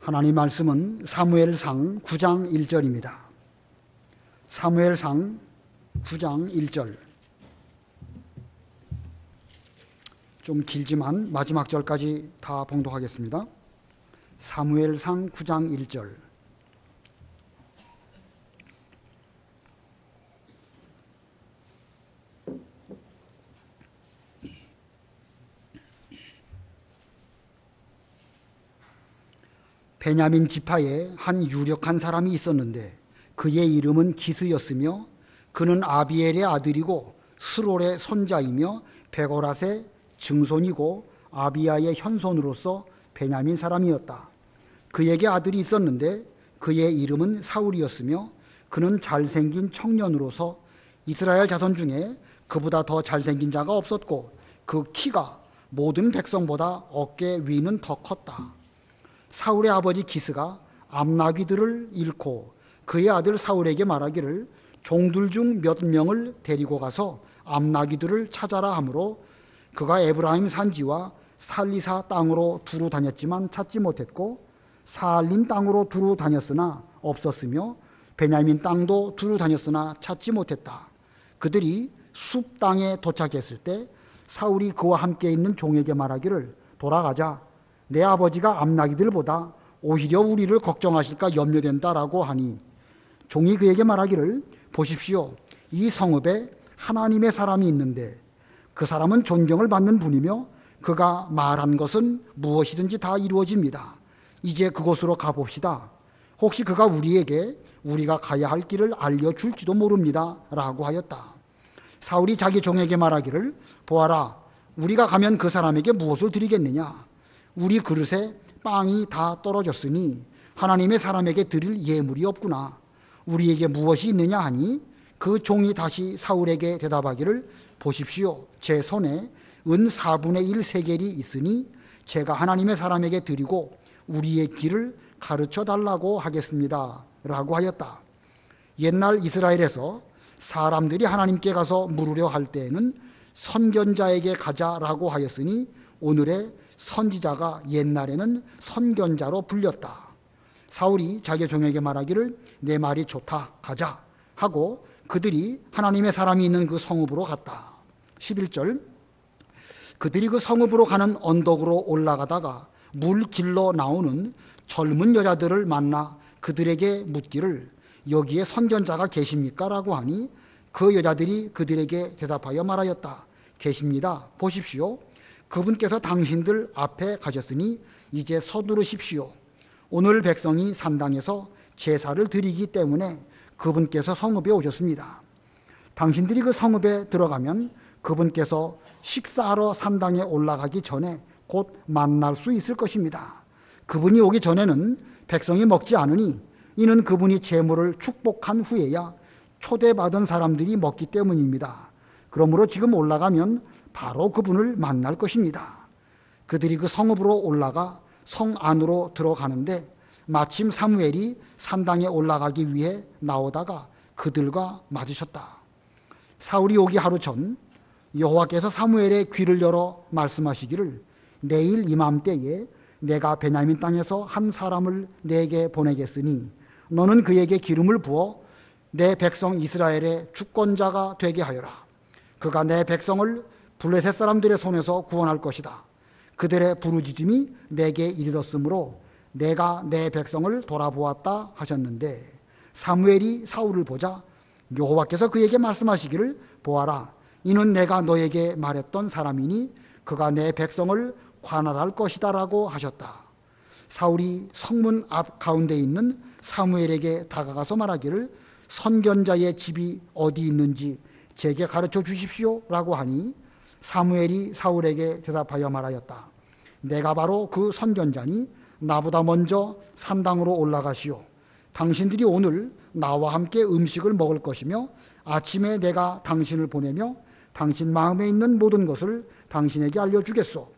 하나님 말씀은 사무엘상 9장 1절입니다. 사무엘상 9장 1절. 좀 길지만 마지막 절까지 다 봉독하겠습니다. 사무엘상 9장 1절. 베냐민 지파에 한 유력한 사람이 있었는데 그의 이름은 기스였으며 그는 아비엘의 아들이고 스롤의 손자이며 베고랏의 증손이고 아비야의 현손으로서 베냐민 사람이었다. 그에게 아들이 있었는데 그의 이름은 사울이었으며 그는 잘생긴 청년으로서 이스라엘 자손 중에 그보다 더 잘생긴 자가 없었고 그 키가 모든 백성보다 어깨 위는 더 컸다. 사울의 아버지 기스가 암나귀들을 잃고 그의 아들 사울에게 말하기를 종들 중 몇 명을 데리고 가서 암나귀들을 찾아라 하므로 그가 에브라임 산지와 살리사 땅으로 두루 다녔지만 찾지 못했고 사알림 땅으로 두루 다녔으나 없었으며 베냐민 땅도 두루 다녔으나 찾지 못했다. 그들이 숲 땅에 도착했을 때 사울이 그와 함께 있는 종에게 말하기를 돌아가자. 내 아버지가 암나귀들보다 오히려 우리를 걱정하실까 염려된다라고 하니 종이 그에게 말하기를 보십시오. 이 성읍에 하나님의 사람이 있는데 그 사람은 존경을 받는 분이며 그가 말한 것은 무엇이든지 다 이루어집니다. 이제 그곳으로 가봅시다. 혹시 그가 우리에게 우리가 가야 할 길을 알려줄지도 모릅니다 라고 하였다. 사울이 자기 종에게 말하기를 보아라, 우리가 가면 그 사람에게 무엇을 드리겠느냐? 우리 그릇에 빵이 다 떨어졌으니 하나님의 사람에게 드릴 예물이 없구나. 우리에게 무엇이 있느냐 하니 그 종이 다시 사울에게 대답하기를 보십시오. 제 손에 은 4분의 1 세겔이 있으니 제가 하나님의 사람에게 드리고 우리의 길을 가르쳐 달라고 하겠습니다 라고 하였다. 옛날 이스라엘에서 사람들이 하나님께 가서 물으려 할 때에는 선견자에게 가자라고 하였으니 오늘의 선지자가 옛날에는 선견자로 불렸다. 사울이 자기 종에게 말하기를 내 말이 좋다, 가자 하고 그들이 하나님의 사람이 있는 그 성읍으로 갔다. 11절. 그들이 그 성읍으로 가는 언덕으로 올라가다가 물길로 나오는 젊은 여자들을 만나 그들에게 묻기를 여기에 선견자가 계십니까? 라고 하니 그 여자들이 그들에게 대답하여 말하였다. 계십니다. 보십시오. 그분께서 당신들 앞에 가셨으니 이제 서두르십시오. 오늘 백성이 산당에서 제사를 드리기 때문에 그분께서 성읍에 오셨습니다. 당신들이 그 성읍에 들어가면 그분께서 식사하러 산당에 올라가기 전에 곧 만날 수 있을 것입니다. 그분이 오기 전에는 백성이 먹지 않으니 이는 그분이 제물을 축복한 후에야 초대받은 사람들이 먹기 때문입니다. 그러므로 지금 올라가면 바로 그분을 만날 것입니다. 그들이 그 성읍으로 올라가 성 안으로 들어가는데 마침 사무엘이 산당에 올라가기 위해 나오다가 그들과 맞으셨다. 사울이 오기 하루 전 여호와께서 사무엘의 귀를 열어 말씀하시기를 내일 이맘때에 내가 베냐민 땅에서 한 사람을 내게 보내겠으니 너는 그에게 기름을 부어 내 백성 이스라엘의 주권자가 되게 하여라. 그가 내 백성을 블레셋 사람들의 손에서 구원할 것이다. 그들의 부르짖음이 내게 이르렀으므로 내가 내 백성을 돌아보았다 하셨는데 사무엘이 사울을 보자 여호와께서 그에게 말씀하시기를 보아라, 이는 내가 너에게 말했던 사람이니 그가 내 백성을 관할할 것이다 라고 하셨다. 사울이 성문 앞 가운데 있는 사무엘에게 다가가서 말하기를 선견자의 집이 어디 있는지 제게 가르쳐 주십시오 라고 하니 사무엘이 사울에게 대답하여 말하였다. 내가 바로 그 선견자니 나보다 먼저 산당으로 올라가시오. 당신들이 오늘 나와 함께 음식을 먹을 것이며 아침에 내가 당신을 보내며 당신 마음에 있는 모든 것을 당신에게 알려주겠소.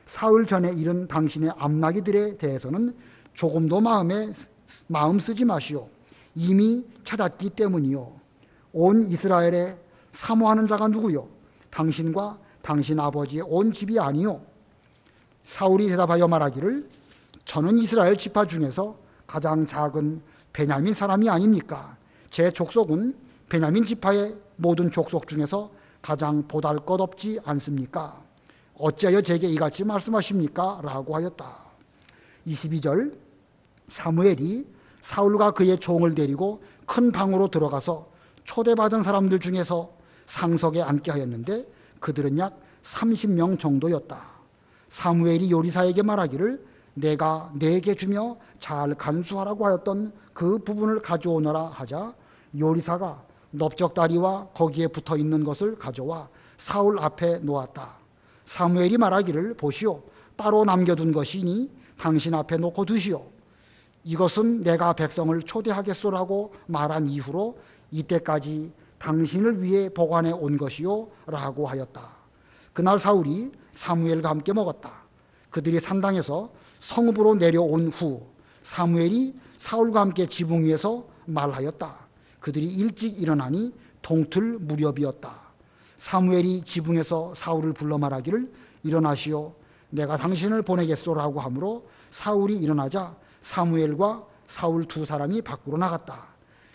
사흘 전에 잃은 당신의 암나귀들에 대해서는 조금도 마음 쓰지 마시오. 이미 찾았기 때문이요. 온 이스라엘에 사모하는 자가 누구요? 당신과 당신 아버지의 온 집이 아니요. 사울이 대답하여 말하기를 저는 이스라엘 지파 중에서 가장 작은 베냐민 사람이 아닙니까? 제 족속은 베냐민 지파의 모든 족속 중에서 가장 보잘것없지 않습니까? 어찌하여 제게 이같이 말씀하십니까? 라고 하였다. 22절, 사무엘이 사울과 그의 종을 데리고 큰 방으로 들어가서 초대받은 사람들 중에서 상석에 앉게 하였는데 그들은 약 30명 정도였다. 사무엘이 요리사에게 말하기를 내가 네게 주며 잘 간수하라고 하였던 그 부분을 가져오너라 하자 요리사가 넓적다리와 거기에 붙어 있는 것을 가져와 사울 앞에 놓았다. 사무엘이 말하기를 보시오, 따로 남겨둔 것이니 당신 앞에 놓고 드시오. 이것은 내가 백성을 초대하겠소라고 말한 이후로 이때까지 당신을 위해 보관해 온 것이요 라고 하였다. 그날 사울이 사무엘과 함께 먹었다. 그들이 산당에서 성읍으로 내려온 후 사무엘이 사울과 함께 지붕 위에서 말하였다. 그들이 일찍 일어나니 동틀 무렵이었다. 사무엘이 지붕에서 사울을 불러 말하기를 일어나시오, 내가 당신을 보내겠소라고 하므로 사울이 일어나자 사무엘과 사울 두 사람이 밖으로 나갔다.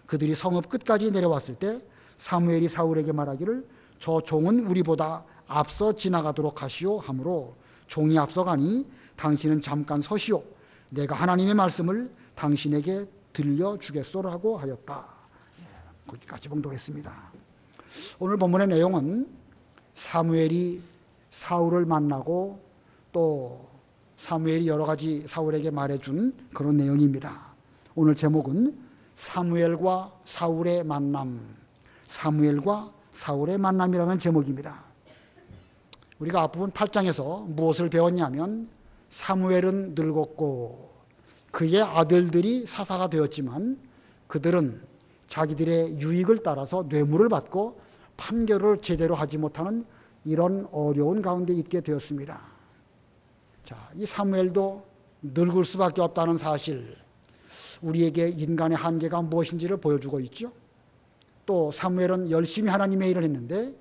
그들이 성읍 끝까지 내려왔을 때 사무엘이 사울에게 말하기를 저 종은 우리보다 앞서 지나가도록 하시오 하므로 종이 앞서가니 당신은 잠깐 서시오, 내가 하나님의 말씀을 당신에게 들려주겠소라고 하였다. 거기까지 봉독했습니다. 오늘 본문의 내용은 사무엘이 사울을 만나고 또 사무엘이 여러 가지 사울에게 말해준 그런 내용입니다. 오늘 제목은 사무엘과 사울의 만남, 사무엘과 사울의 만남이라는 제목입니다. 우리가 앞부분 8장에서 무엇을 배웠냐면 사무엘은 늙었고 그의 아들들이 사사가 되었지만 그들은 자기들의 유익을 따라서 뇌물을 받고 판결을 제대로 하지 못하는 이런 어려운 가운데 있게 되었습니다. 자, 이 사무엘도 늙을 수밖에 없다는 사실, 우리에게 인간의 한계가 무엇인지를 보여주고 있죠. 또 사무엘은 열심히 하나님의 일을 했는데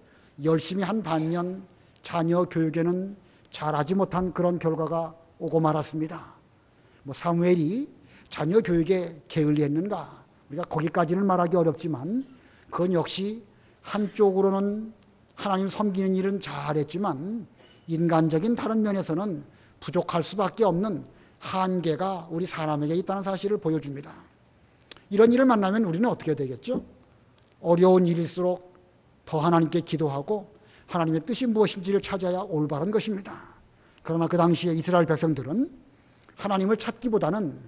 열심히 한 반면 자녀 교육에는 잘하지 못한 그런 결과가 오고 말았습니다. 사무엘이 자녀 교육에 게을리했는가? 우리가 거기까지는 말하기 어렵지만 그건 역시 한쪽으로는 하나님 섬기는 일은 잘했지만 인간적인 다른 면에서는 부족할 수밖에 없는 한계가 우리 사람에게 있다는 사실을 보여줍니다. 이런 일을 만나면 우리는 어떻게 되겠죠? 어려운 일일수록 더 하나님께 기도하고 하나님의 뜻이 무엇인지를 찾아야 올바른 것입니다. 그러나 그 당시에 이스라엘 백성들은 하나님을 찾기보다는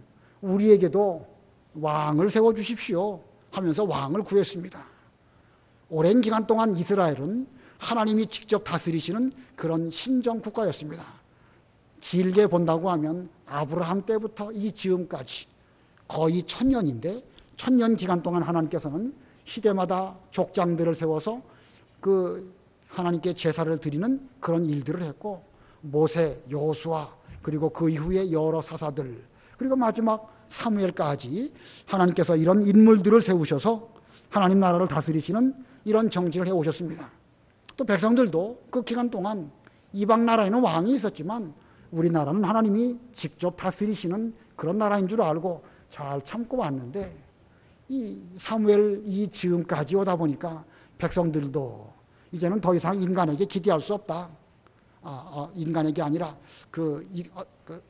우리에게도 왕을 세워주십시오 하면서 왕을 구했습니다. 오랜 기간 동안 이스라엘은 하나님이 직접 다스리시는 그런 신정 국가였습니다. 길게 본다고 하면 아브라함 때부터 이 지금까지 거의 1000년인데 1000년 기간 동안 하나님께서는 시대마다 족장들을 세워서 그 하나님께 제사를 드리는 그런 일들을 했고 모세, 여호수아 그리고 그 이후에 여러 사사들 그리고 마지막 사무엘까지 하나님께서 이런 인물들을 세우셔서 하나님 나라를 다스리시는 이런 정치를 해오셨습니다. 또 백성들도 그 기간 동안 이방 나라에는 왕이 있었지만 우리나라는 하나님이 직접 다스리시는 그런 나라인 줄 알고 잘 참고 왔는데 이 사무엘 이 즈음까지 오다 보니까 백성들도 이제는 더 이상 인간에게 기대할 수 없다. 인간에게 아니라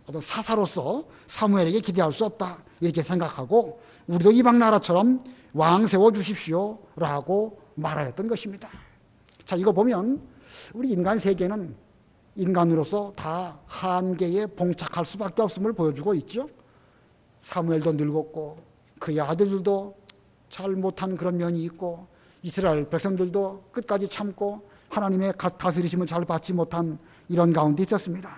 어떤 사사로서 사무엘에게 기대할 수 없다. 이렇게 생각하고 우리도 이방 나라처럼 왕 세워주십시오 라고 말하였던 것입니다. 자, 이거 보면 우리 인간 세계는 인간으로서 다 한계에 봉착할 수밖에 없음을 보여주고 있죠. 사무엘도 늙었고 그의 아들들도 잘 못한 그런 면이 있고 이스라엘 백성들도 끝까지 참고 하나님의 다스리심을 잘 받지 못한 이런 가운데 있었습니다.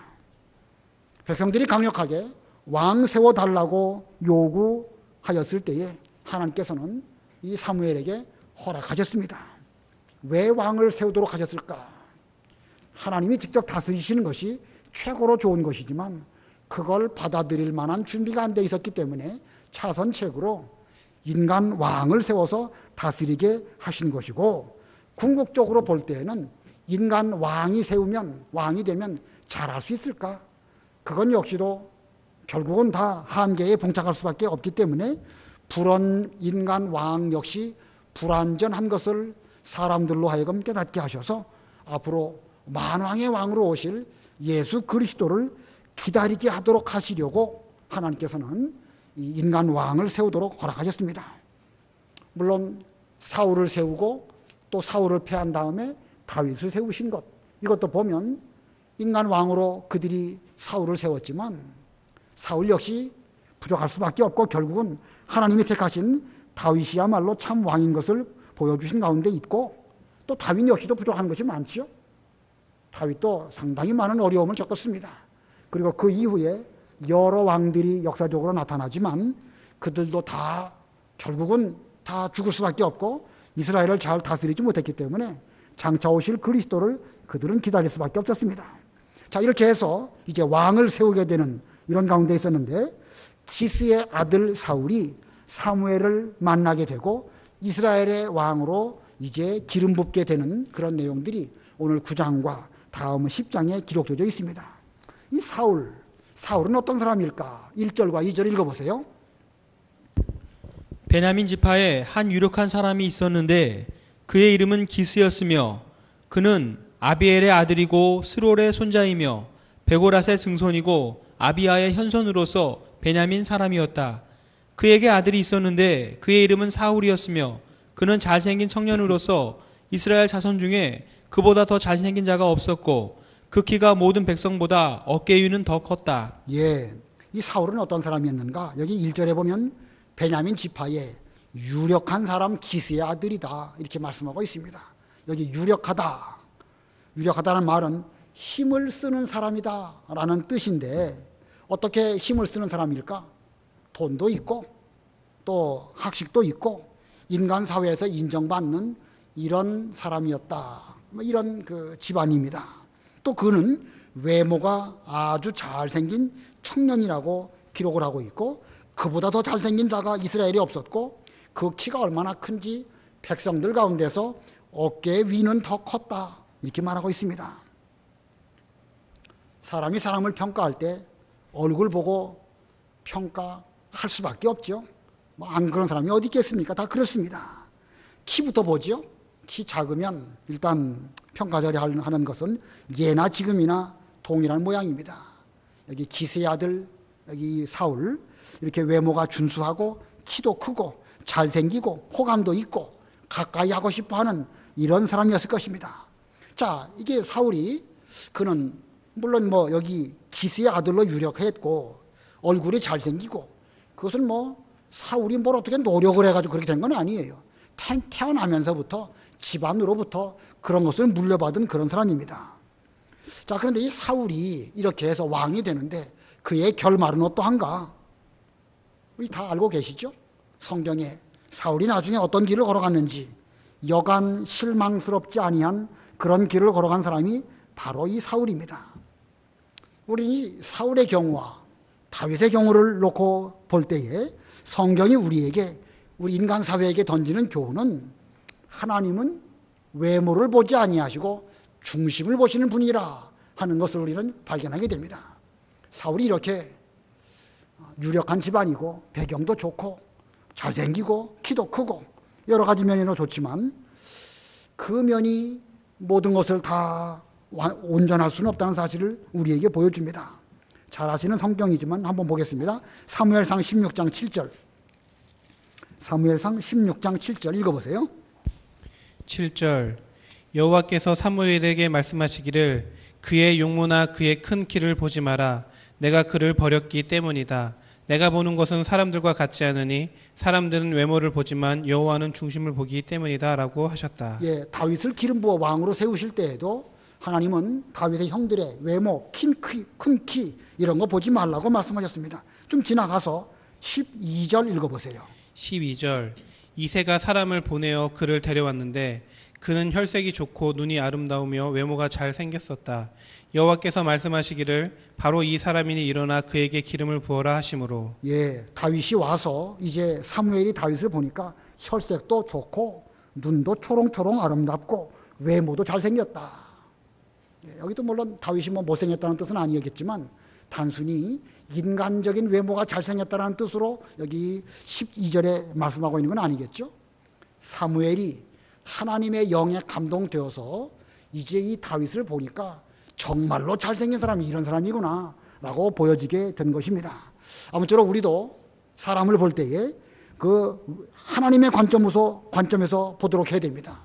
백성들이 강력하게 왕 세워달라고 요구하였을 때에 하나님께서는 이 사무엘에게 허락하셨습니다. 왜 왕을 세우도록 하셨을까? 하나님이 직접 다스리시는 것이 최고로 좋은 것이지만 그걸 받아들일 만한 준비가 안 돼 있었기 때문에 차선책으로 인간 왕을 세워서 다스리게 하신 것이고 궁극적으로 볼 때에는 인간 왕이 되면 잘할 수 있을까? 그건 역시도 결국은 다 한계에 봉착할 수밖에 없기 때문에 불온 인간 왕 역시 불완전한 것을 사람들로 하여금 깨닫게 하셔서 앞으로 만왕의 왕으로 오실 예수 그리스도를 기다리게 하도록 하시려고 하나님께서는 이 인간 왕을 세우도록 허락하셨습니다. 물론 사울을 세우고 또 사울을 패한 다음에 다윗을 세우신 것, 이것도 보면 인간 왕으로 그들이 사울을 세웠지만 사울 역시 부족할 수밖에 없고 결국은 하나님이 택하신 다윗이야말로 참 왕인 것을 보여주신 가운데 있고, 또 다윗 역시도 부족한 것이 많지요. 다윗도 상당히 많은 어려움을 겪었습니다. 그리고 그 이후에 여러 왕들이 역사적으로 나타나지만 그들도 다 결국은 다 죽을 수밖에 없고 이스라엘을 잘 다스리지 못했기 때문에 장차 오실 그리스도를 그들은 기다릴 수밖에 없었습니다. 자, 이렇게 해서 이제 왕을 세우게 되는 이런 가운데 있었는데, 기스의 아들 사울이 사무엘을 만나게 되고 이스라엘의 왕으로 이제 기름 붓게 되는 그런 내용들이 오늘 9장과 다음 10장에 기록되어 있습니다. 이 사울은 어떤 사람일까? 1절과 2절 읽어보세요. 베냐민 지파에 한 유력한 사람이 있었는데 그의 이름은 기스였으며 그는 아비엘의 아들이고 스롤의 손자이며 베고랏의 증손이고 아비야의 현손으로서 베냐민 사람이었다. 그에게 아들이 있었는데 그의 이름은 사울이었으며 그는 잘생긴 청년으로서 이스라엘 자손 중에 그보다 더 잘생긴 자가 없었고 그 키가 모든 백성보다 어깨 위는 더 컸다. 예, 이 사울은 어떤 사람이었는가? 여기 1절에 보면 베냐민 지파의 유력한 사람 기스의 아들이다 이렇게 말씀하고 있습니다. 여기 유력하다는 말은 힘을 쓰는 사람이다 라는 뜻인데, 어떻게 힘을 쓰는 사람일까? 돈도 있고 또 학식도 있고 인간 사회에서 인정받는 이런 사람이었다, 이런 그 집안입니다. 또 그는 외모가 아주 잘생긴 청년이라고 기록을 하고 있고, 그보다 더 잘생긴 자가 이스라엘에 없었고 그 키가 얼마나 큰지 백성들 가운데서 어깨 위는 더 컸다 이렇게 말하고 있습니다. 사람이 사람을 평가할 때 얼굴 보고 평가할 수밖에 없죠. 뭐 안 그런 사람이 어디 있겠습니까? 다 그렇습니다. 키부터 보죠. 키 작으면 일단 평가절에 하는 것은 예나 지금이나 동일한 모양입니다. 여기 기스의 아들 여기 사울, 이렇게 외모가 준수하고 키도 크고 잘생기고 호감도 있고 가까이 하고 싶어하는 이런 사람이었을 것입니다. 자, 이게 사울이, 그는 물론 뭐 여기 기스의 아들로 유력했고 얼굴이 잘생기고, 그것은 뭐 사울이 뭘 어떻게 노력을 해가지고 그렇게 된 건 아니에요. 태어나면서부터 집안으로부터 그런 것을 물려받은 그런 사람입니다. 자, 그런데 이 사울이 이렇게 해서 왕이 되는데 그의 결말은 어떠한가? 우리 다 알고 계시죠? 성경에 사울이 나중에 어떤 길을 걸어갔는지, 여간 실망스럽지 아니한 그런 길을 걸어간 사람이 바로 이 사울입니다. 우리 이 사울의 경우와 다윗의 경우를 놓고 볼 때에 성경이 우리에게, 우리 인간 사회에게 던지는 교훈은, 하나님은 외모를 보지 아니하시고 중심을 보시는 분이라 하는 것을 우리는 발견하게 됩니다. 사울이 이렇게 유력한 집안이고 배경도 좋고 잘생기고 키도 크고 여러 가지 면으로 좋지만 그 면이 모든 것을 다 온전할 수는 없다는 사실을 우리에게 보여줍니다. 잘 아시는 성경이지만 한번 보겠습니다. 사무엘상 16장 7절. 사무엘상 16장 7절 읽어보세요. 7절. 여호와께서 사무엘에게 말씀하시기를 그의 용모나 그의 큰 키를 보지 마라. 내가 그를 버렸기 때문이다. 내가 보는 것은 사람들과 같지 않으니 사람들은 외모를 보지만 여호와는 중심을 보기 때문이다 라고 하셨다. 예, 다윗을 기름 부어 왕으로 세우실 때에도 하나님은 다윗의 형들의 외모, 큰 키 이런 거 보지 말라고 말씀하셨습니다. 좀 지나가서 12절 읽어보세요. 12절. 이새가 사람을 보내어 그를 데려왔는데 그는 혈색이 좋고 눈이 아름다우며 외모가 잘 생겼었다. 여호와께서 말씀하시기를 바로 이 사람이니 일어나 그에게 기름을 부어라 하심으로. 예, 다윗이 와서 이제 사무엘이 다윗을 보니까 혈색도 좋고 눈도 초롱초롱 아름답고 외모도 잘생겼다. 예, 여기도 물론 다윗이 뭐 못생겼다는 뜻은 아니겠지만 단순히 인간적인 외모가 잘생겼다는 뜻으로 여기 12절에 말씀하고 있는 건 아니겠죠? 사무엘이 하나님의 영에 감동되어서 이제 이 다윗을 보니까 정말로 잘생긴 사람이 이런 사람이구나 라고 보여지게 된 것입니다. 아무쪼록 우리도 사람을 볼 때에 그 하나님의 관점에서 보도록 해야 됩니다.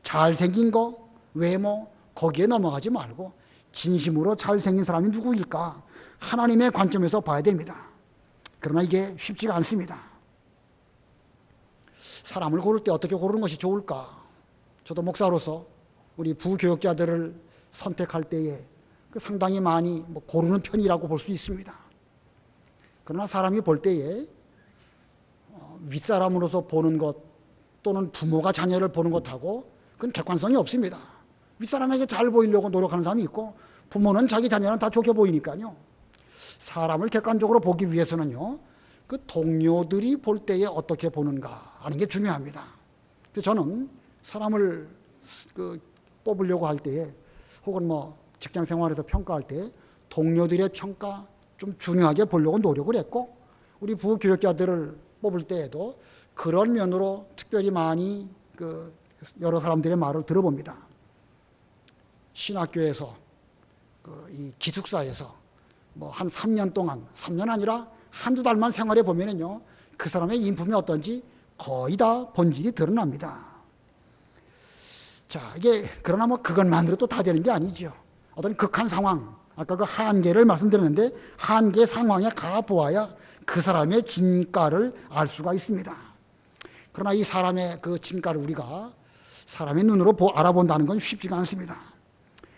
잘생긴 거, 외모 거기에 넘어가지 말고 진심으로 잘생긴 사람이 누구일까 하나님의 관점에서 봐야 됩니다. 그러나 이게 쉽지가 않습니다. 사람을 고를 때 어떻게 고르는 것이 좋을까? 저도 목사로서 우리 부교역자들을 선택할 때에 상당히 많이 고르는 편이라고 볼 수 있습니다. 그러나 사람이 볼 때에 윗사람으로서 보는 것 또는 부모가 자녀를 보는 것하고 그건 객관성이 없습니다. 윗사람에게 잘 보이려고 노력하는 사람이 있고 부모는 자기 자녀는 다 좋게 보이니까요. 사람을 객관적으로 보기 위해서는요, 그 동료들이 볼 때에 어떻게 보는가 하는 게 중요합니다. 저는 사람을 뽑으려고 할 때에 혹은 직장 생활에서 평가할 때 동료들의 평가 좀 중요하게 보려고 노력을 했고 우리 부교역자들을 뽑을 때에도 그런 면으로 특별히 많이 여러 사람들의 말을 들어봅니다. 신학교에서 이 기숙사에서 한 3년 동안 3년 아니라 한두 달만 생활해 보면은요 그 사람의 인품이 어떤지 거의 다 본질이 드러납니다. 자, 이게 그러나 그것만으로도 다 되는 게 아니죠. 어떤 극한 상황, 아까 그 한계를 말씀드렸는데 한계 상황에 가보아야 그 사람의 진가를 알 수가 있습니다. 그러나 이 사람의 그 진가를 우리가 사람의 눈으로 알아본다는 건 쉽지가 않습니다.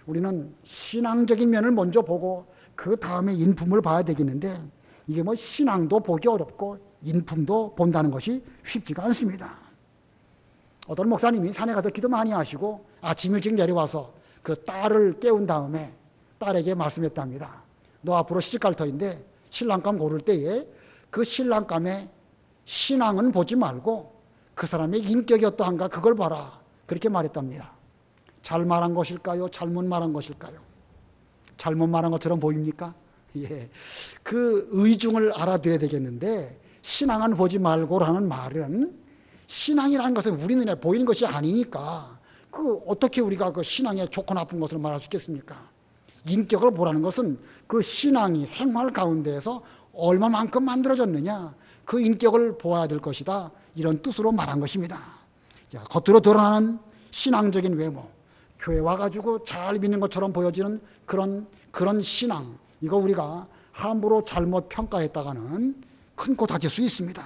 우리는 신앙적인 면을 먼저 보고 그 다음에 인품을 봐야 되겠는데 이게 신앙도 보기 어렵고 인품도 본다는 것이 쉽지가 않습니다. 어떤 목사님이 산에 가서 기도 많이 하시고 아침 일찍 내려와서 그 딸을 깨운 다음에 딸에게 말씀했답니다. 너 앞으로 시집갈 터인데 신랑감 고를 때에 그 신랑감의 신앙은 보지 말고 그 사람의 인격이 어떠한가 그걸 봐라. 그렇게 말했답니다. 잘 말한 것일까요? 잘못 말한 것일까요? 잘못 말한 것처럼 보입니까? 예. 그 의중을 알아들어야 되겠는데 신앙은 보지 말고라는 말은 신앙이라는 것은 우리 눈에 보이는 것이 아니니까 어떻게 우리가 그 신앙의 좋고 나쁜 것을 말할 수 있겠습니까? 인격을 보라는 것은 그 신앙이 생활 가운데에서 얼마만큼 만들어졌느냐 그 인격을 보아야 될 것이다 이런 뜻으로 말한 것입니다. 자, 겉으로 드러나는 신앙적인 외모 교회 와가지고 잘 믿는 것처럼 보여지는 그런 신앙 이거 우리가 함부로 잘못 평가했다가는 큰 코 다칠 수 있습니다.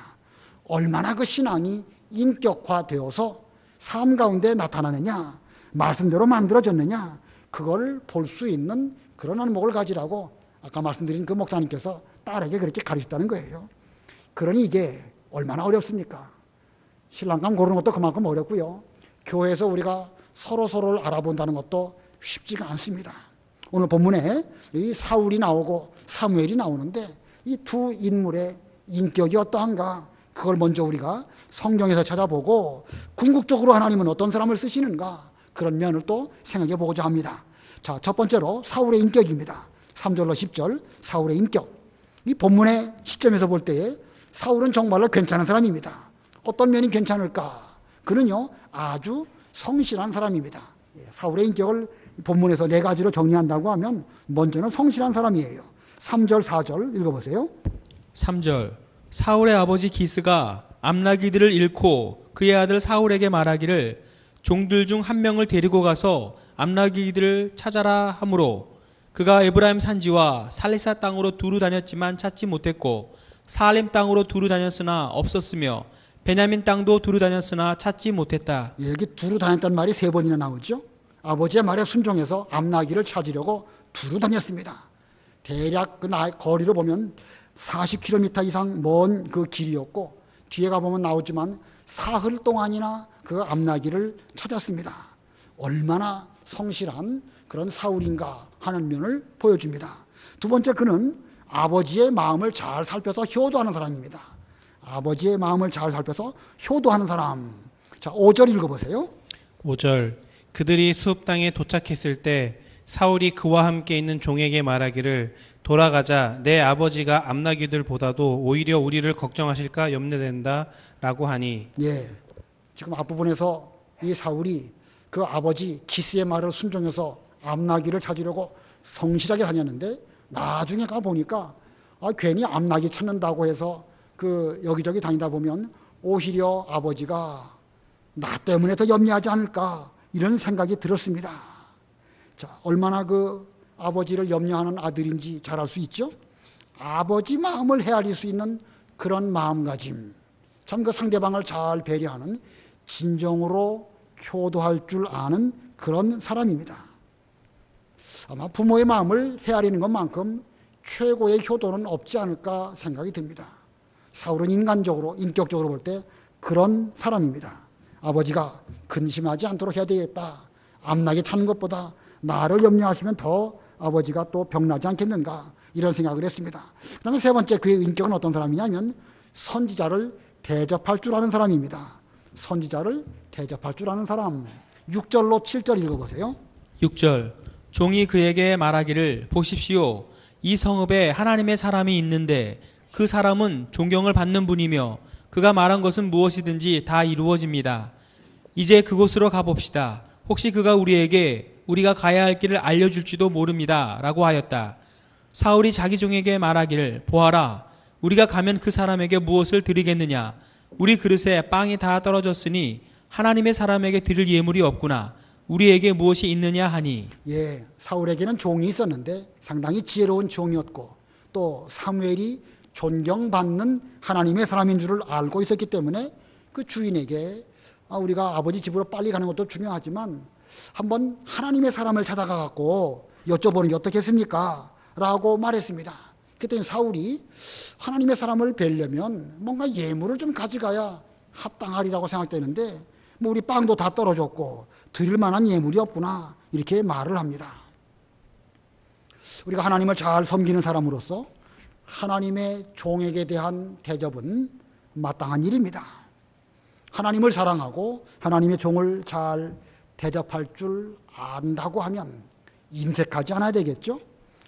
얼마나 그 신앙이 인격화되어서 삶 가운데 나타나느냐 말씀대로 만들어졌느냐 그걸 볼 수 있는 그런 안목을 가지라고 아까 말씀드린 그 목사님께서 딸에게 그렇게 가르쳤다는 거예요. 그러니 이게 얼마나 어렵습니까? 신랑감 고르는 것도 그만큼 어렵고요. 교회에서 우리가 서로를 알아본다는 것도 쉽지가 않습니다. 오늘 본문에 이 사울이 나오고 사무엘이 나오는데 이 두 인물의 인격이 어떠한가 그걸 먼저 우리가 성경에서 찾아보고 궁극적으로 하나님은 어떤 사람을 쓰시는가 그런 면을 또 생각해 보고자 합니다. 자, 첫 번째로 사울의 인격입니다. 3절로 10절 사울의 인격. 이 본문의 시점에서 볼 때에 사울은 정말로 괜찮은 사람입니다. 어떤 면이 괜찮을까? 그는요 아주 성실한 사람입니다. 사울의 인격을 본문에서 네 가지로 정리한다고 하면 먼저는 성실한 사람이에요. 3절 4절 읽어보세요. 3절 사울의 아버지 기스가 암나기들을 잃고 그의 아들 사울에게 말하기를 종들 중 한 명을 데리고 가서 암나기들을 찾아라 하므로 그가 에브라임 산지와 살리사 땅으로 두루 다녔지만 찾지 못했고 사알렘 땅으로 두루 다녔으나 없었으며 베냐민 땅도 두루 다녔으나 찾지 못했다. 여기 두루 다녔다는 말이 세 번이나 나오죠. 아버지의 말에 순종해서 암나기를 찾으려고 두루 다녔습니다. 대략 그 거리로 보면 40km 이상 먼 그 길이었고 뒤에 가보면 나오지만 사흘 동안이나 그 암나기를 찾았습니다. 얼마나 성실한 그런 사울인가 하는 면을 보여줍니다. 두 번째, 그는 아버지의 마음을 잘 살펴서 효도하는 사람입니다. 아버지의 마음을 잘 살펴서 효도하는 사람. 자, 5절 읽어보세요. 5절 그들이 수읍 땅에 도착했을 때 사울이 그와 함께 있는 종에게 말하기를 돌아가자, 내 아버지가 암나귀들보다도 오히려 우리를 걱정하실까 염려된다 라고 하니. 예, 지금 앞부분에서 이 사울이 그 아버지 기스의 말을 순종해서 암나귀를 찾으려고 성실하게 다녔는데 나중에 가보니까 괜히 암나귀 찾는다고 해서 그 여기저기 다니다 보면 오히려 아버지가 나 때문에 더 염려하지 않을까 이런 생각이 들었습니다. 자, 얼마나 그 아버지를 염려하는 아들인지 잘 알 수 있죠? 아버지 마음을 헤아릴 수 있는 그런 마음가짐, 참 그 상대방을 잘 배려하는 진정으로 효도할 줄 아는 그런 사람입니다. 아마 부모의 마음을 헤아리는 것만큼 최고의 효도는 없지 않을까 생각이 듭니다. 사울은 인간적으로, 인격적으로 볼 때 그런 사람입니다. 아버지가 근심하지 않도록 해야 되겠다. 암나게 찾는 것보다 나를 염려하시면 더 아버지가 또 병나지 않겠는가 이런 생각을 했습니다. 그 다음에 세 번째 그의 인격은 어떤 사람이냐면 선지자를 대접할 줄 아는 사람입니다. 선지자를 대접할 줄 아는 사람. 6절로 7절 읽어보세요. 6절 종이 그에게 말하기를 보십시오. 이 성읍에 하나님의 사람이 있는데 그 사람은 존경을 받는 분이며 그가 말한 것은 무엇이든지 다 이루어집니다. 이제 그곳으로 가봅시다. 혹시 그가 우리에게 우리가 가야 할 길을 알려줄지도 모릅니다. 라고 하였다. 사울이 자기 종에게 말하기를 보아라. 우리가 가면 그 사람에게 무엇을 드리겠느냐. 우리 그릇에 빵이 다 떨어졌으니 하나님의 사람에게 드릴 예물이 없구나. 우리에게 무엇이 있느냐 하니. 예, 사울에게는 종이 있었는데 상당히 지혜로운 종이었고 또 사무엘이 존경받는 하나님의 사람인 줄을 알고 있었기 때문에 그 주인에게 우리가 아버지 집으로 빨리 가는 것도 중요하지만 한번 하나님의 사람을 찾아가 갖고 여쭤보는 게 어떻겠습니까? 라고 말했습니다. 그랬더니 사울이 하나님의 사람을 뵈려면 뭔가 예물을 좀 가져가야 합당하리라고 생각되는데 뭐 우리 빵도 다 떨어졌고 드릴 만한 예물이 없구나 이렇게 말을 합니다. 우리가 하나님을 잘 섬기는 사람으로서 하나님의 종에게 대한 대접은 마땅한 일입니다. 하나님을 사랑하고 하나님의 종을 잘 대접할 줄 안다고 하면 인색하지 않아야 되겠죠?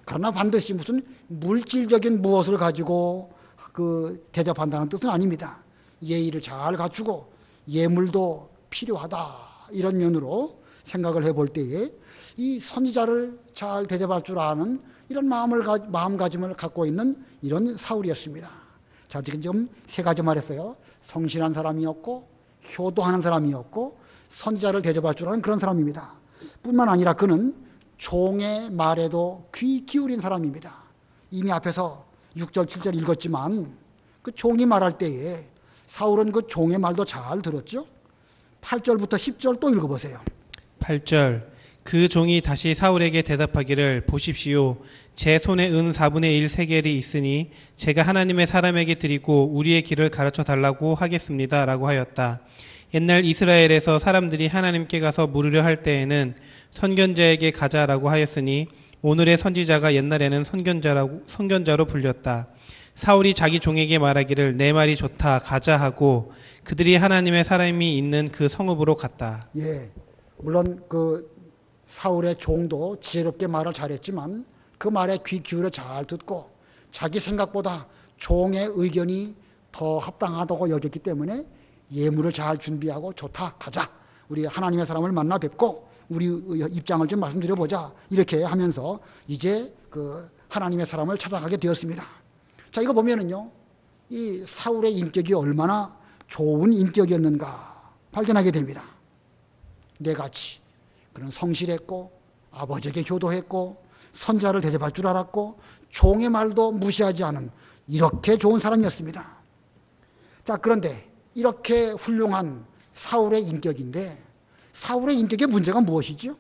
그러나 반드시 무슨 물질적인 무엇을 가지고 그 대접한다는 뜻은 아닙니다. 예의를 잘 갖추고 예물도 필요하다 이런 면으로 생각을 해볼 때에 이 선지자를 잘 대접할 줄 아는 이런 마음가짐을 갖고 있는 이런 사울이었습니다. 자, 지금 세 가지 말했어요. 성실한 사람이었고 효도하는 사람이었고 선지자를 대접할 줄 아는 그런 사람입니다. 뿐만 아니라 그는 종의 말에도 귀 기울인 사람입니다. 이미 앞에서 6절 7절 읽었지만 그 종이 말할 때에 사울은 그 종의 말도 잘 들었죠. 8절부터 10절 또 읽어보세요. 8절 그 종이 다시 사울에게 대답하기를 보십시오. 제 손에 은 4분의 1 세겔이 있으니 제가 하나님의 사람에게 드리고 우리의 길을 가르쳐 달라고 하겠습니다. 라고 하였다. 옛날 이스라엘에서 사람들이 하나님께 가서 물으려 할 때에는 선견자에게 가자라고 하였으니 오늘의 선지자가 옛날에는 선견자로 불렸다. 사울이 자기 종에게 말하기를 내 말이 좋다 가자 하고 그들이 하나님의 사람이 있는 그 성읍으로 갔다. 예, 물론 그 사울의 종도 지혜롭게 말을 잘했지만 그 말에 귀 기울여 잘 듣고 자기 생각보다 종의 의견이 더 합당하다고 여겼기 때문에 예물을 잘 준비하고 좋다 가자 우리 하나님의 사람을 만나 뵙고 우리 입장을 좀 말씀드려보자 이렇게 하면서 이제 그 하나님의 사람을 찾아가게 되었습니다. 자, 이거 보면은요 이 사울의 인격이 얼마나 좋은 인격이었는가 발견하게 됩니다. 네 가지. 그는 성실했고 아버지에게 효도했고 선지자를 대접할 줄 알았고 종의 말도 무시하지 않은 이렇게 좋은 사람이었습니다. 자, 그런데 이렇게 훌륭한 사울의 인격인데 사울의 인격의 문제가 무엇이죠?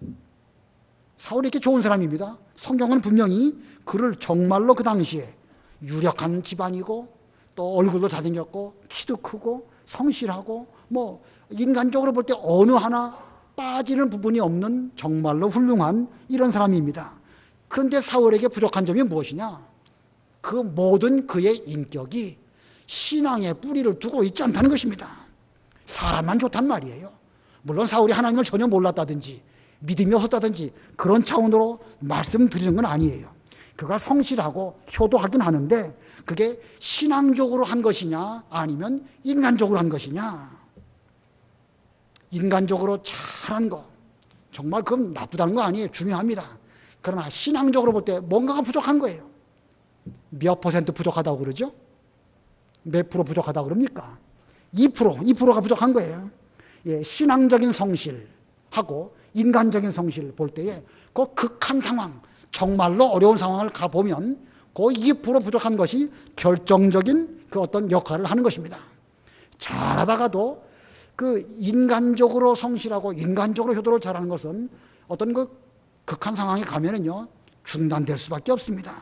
사울이 이렇게 좋은 사람입니다. 성경은 분명히 그를 정말로 그 당시에 유력한 집안이고 또 얼굴도 잘생겼고 키도 크고 성실하고 뭐 인간적으로 볼 때 어느 하나 빠지는 부분이 없는 정말로 훌륭한 이런 사람입니다. 그런데 사울에게 부족한 점이 무엇이냐? 그 모든 그의 인격이 신앙의 뿌리를 두고 있지 않다는 것입니다. 사람만 좋단 말이에요. 물론 사울이 하나님을 전혀 몰랐다든지 믿음이 없었다든지 그런 차원으로 말씀드리는 건 아니에요. 그가 성실하고 효도하긴 하는데 그게 신앙적으로 한 것이냐 아니면 인간적으로 한 것이냐. 인간적으로 잘한 거 정말 그건 나쁘다는 거 아니에요. 중요합니다. 그러나 신앙적으로 볼 때 뭔가가 부족한 거예요. 몇 퍼센트 부족하다고 그러죠? 몇 프로 부족하다고 그럽니까? 2%가 부족한 거예요. 예, 신앙적인 성실하고 인간적인 성실 볼 때에 그 극한 상황, 정말로 어려운 상황을 가보면 그 2% 부족한 것이 결정적인 그 어떤 역할을 하는 것입니다. 잘하다가도 그 인간적으로 성실하고 인간적으로 효도를 잘하는 것은 어떤 그 극한 상황에 가면은요, 중단될 수밖에 없습니다.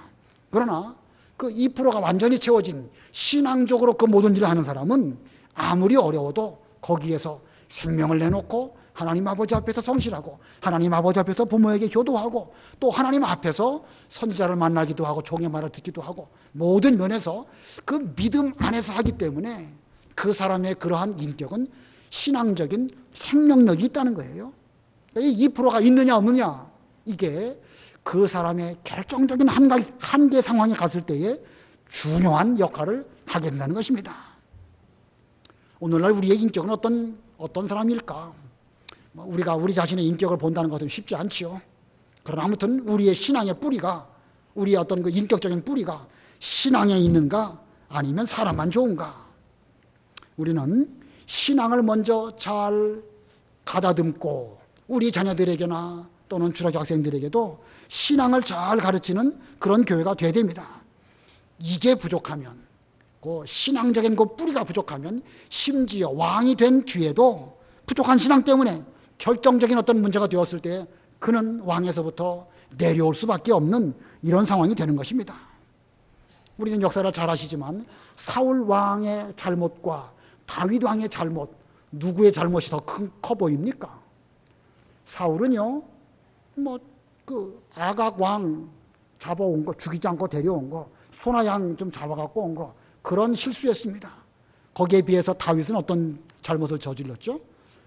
그러나 그 2%가 완전히 채워진 신앙적으로 그 모든 일을 하는 사람은 아무리 어려워도 거기에서 생명을 내놓고 하나님 아버지 앞에서 성실하고 하나님 아버지 앞에서 부모에게 효도하고 또 하나님 앞에서 선지자를 만나기도 하고 종의 말을 듣기도 하고 모든 면에서 그 믿음 안에서 하기 때문에 그 사람의 그러한 인격은 신앙적인 생명력이 있다는 거예요. 이 2%가 있느냐 없느냐 이게 그 사람의 결정적인 한계 상황에 갔을 때에 중요한 역할을 하게 된다는 것입니다. 오늘날 우리의 인격은 어떤 사람일까? 우리가 우리 자신의 인격을 본다는 것은 쉽지 않지요. 그러나 아무튼 우리의 신앙의 뿌리가, 우리의 어떤 그 인격적인 뿌리가 신앙에 있는가 아니면 사람만 좋은가? 우리는 신앙을 먼저 잘 가다듬고 우리 자녀들에게나 또는 주라기 학생들에게도 신앙을 잘 가르치는 그런 교회가 돼야 됩니다. 이게 부족하면, 그 신앙적인 그 뿌리가 부족하면 심지어 왕이 된 뒤에도 부족한 신앙 때문에 결정적인 어떤 문제가 되었을 때 그는 왕에서부터 내려올 수밖에 없는 이런 상황이 되는 것입니다. 우리는 역사를 잘 아시지만 사울 왕의 잘못과 다윗 왕의 잘못, 누구의 잘못이 더 커 보입니까? 사울은요, 그 아각 왕 잡아온 거, 죽이지 않고 데려온 거, 소나 양 좀 잡아갖고 온 거, 그런 실수였습니다. 거기에 비해서 다윗은 어떤 잘못을 저질렀죠?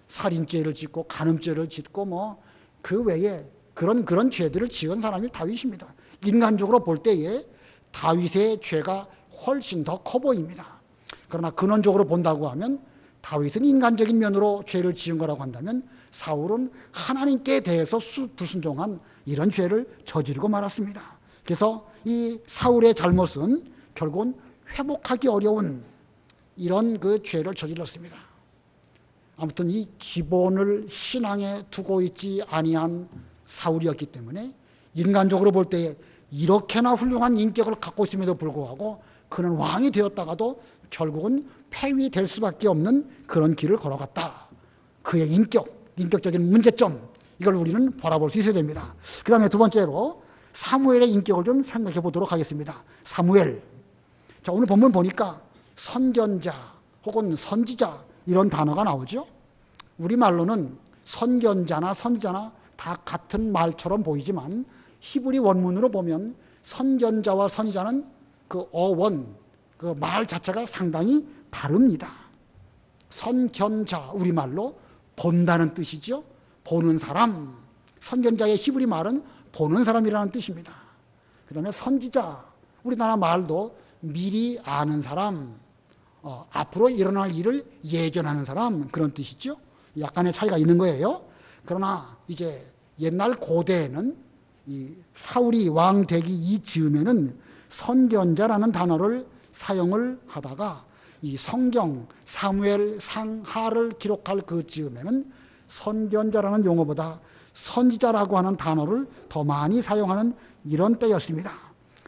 살인죄를 짓고 간음죄를 짓고 그 외에 그런 죄들을 지은 사람이 다윗입니다. 인간적으로 볼 때에 다윗의 죄가 훨씬 더 커 보입니다. 그러나 근원적으로 본다고 하면 다윗은 인간적인 면으로 죄를 지은 거라고 한다면 사울은 하나님께 대해서 불순종한 이런 죄를 저지르고 말았습니다. 그래서 이 사울의 잘못은 결국은 회복하기 어려운 이런 그 죄를 저질렀습니다. 아무튼 이 기본을 신앙에 두고 있지 아니한 사울이었기 때문에 인간적으로 볼 때 이렇게나 훌륭한 인격을 갖고 있음에도 불구하고 그는 왕이 되었다가도 결국은 폐위될 수밖에 없는 그런 길을 걸어갔다. 그의 인격적인 문제점, 이걸 우리는 바라볼 수 있어야 됩니다. 그 다음에 두 번째로 사무엘의 인격을 좀 생각해 보도록 하겠습니다. 사무엘. 자, 오늘 본문 보니까 선견자 혹은 선지자 이런 단어가 나오죠. 우리말로는 선견자나 선지자나 다 같은 말처럼 보이지만 히브리 원문으로 보면 선견자와 선지자는 그 어원, 그 말 자체가 상당히 다릅니다. 선견자, 우리말로 본다는 뜻이죠. 보는 사람. 선견자의 히브리 말은 보는 사람이라는 뜻입니다. 그 다음에 선지자, 우리나라 말도 미리 아는 사람, 앞으로 일어날 일을 예견하는 사람, 그런 뜻이죠. 약간의 차이가 있는 거예요. 그러나 이제 옛날 고대에는 이 사울이 왕 되기 이즈음에는 선견자라는 단어를 사용을 하다가 이 성경 사무엘 상하를 기록할 그 즈음에는 선견자라는 용어보다 선지자라고 하는 단어를 더 많이 사용하는 이런 때였습니다.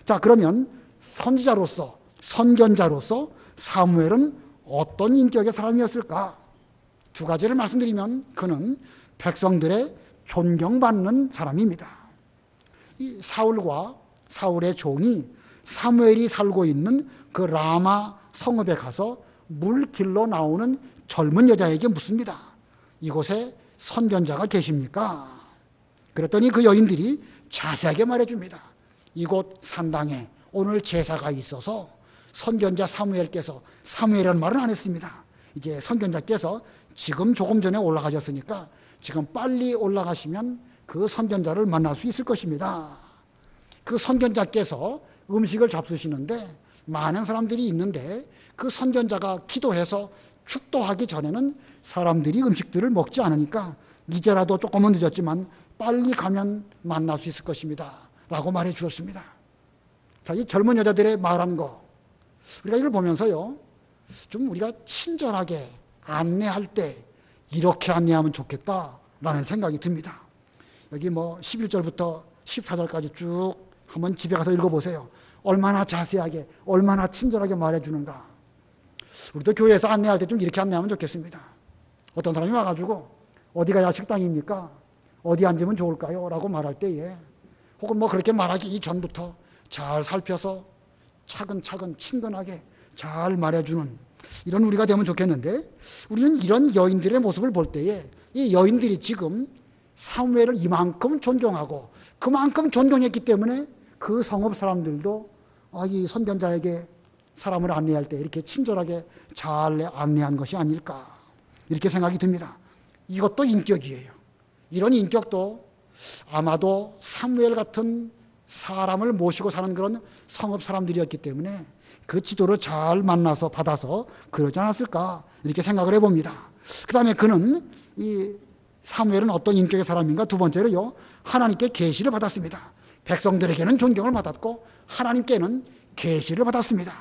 자, 그러면 선지자로서, 선견자로서 사무엘은 어떤 인격의 사람이었을까? 두 가지를 말씀드리면 그는 백성들의 존경받는 사람입니다. 이 사울과 사울의 종이 사무엘이 살고 있는 그 라마 성읍에 가서 물 길러 나오는 젊은 여자에게 묻습니다. 이곳에 선견자가 계십니까? 그랬더니 그 여인들이 자세하게 말해줍니다. 이곳 산당에 오늘 제사가 있어서 선견자 사무엘께서, 사무엘이라는 말은 안 했습니다. 이제 선견자께서 지금 조금 전에 올라가셨으니까 지금 빨리 올라가시면 그 선견자를 만날 수 있을 것입니다. 그 선견자께서 음식을 잡수시는데 많은 사람들이 있는데 그 선견자가 기도해서 축도하기 전에는 사람들이 음식들을 먹지 않으니까 이제라도 조금은 늦었지만 빨리 가면 만날 수 있을 것입니다. 라고 말해 주었습니다. 자, 이 젊은 여자들의 말한 거, 우리가 이걸 보면서요, 좀 우리가 친절하게 안내할 때 이렇게 안내하면 좋겠다라는 생각이 듭니다. 여기 뭐 11절부터 14절까지 쭉 한번 집에 가서 읽어보세요. 얼마나 자세하게, 얼마나 친절하게 말해주는가. 우리도 교회에서 안내할 때 좀 이렇게 안내하면 좋겠습니다. 어떤 사람이 와가지고 어디가 야식당입니까? 어디 앉으면 좋을까요? 라고 말할 때에 혹은 뭐 그렇게 말하기 이전부터 잘 살펴서 차근차근 친근하게 잘 말해주는 이런 우리가 되면 좋겠는데, 우리는 이런 여인들의 모습을 볼 때에 이 여인들이 지금 사무엘을 이만큼 존경하고 그만큼 존경했기 때문에 그 성읍 사람들도 이 선견자에게 사람을 안내할 때 이렇게 친절하게 잘 안내한 것이 아닐까, 이렇게 생각이 듭니다. 이것도 인격이에요. 이런 인격도 아마도 사무엘 같은 사람을 모시고 사는 그런 성읍 사람들이었기 때문에 그 지도를 잘 만나서 받아서 그러지 않았을까, 이렇게 생각을 해봅니다. 그 다음에 그는, 이 사무엘은 어떤 인격의 사람인가? 두 번째로요, 하나님께 계시를 받았습니다. 백성들에게는 존경을 받았고 하나님께는 계시를 받았습니다.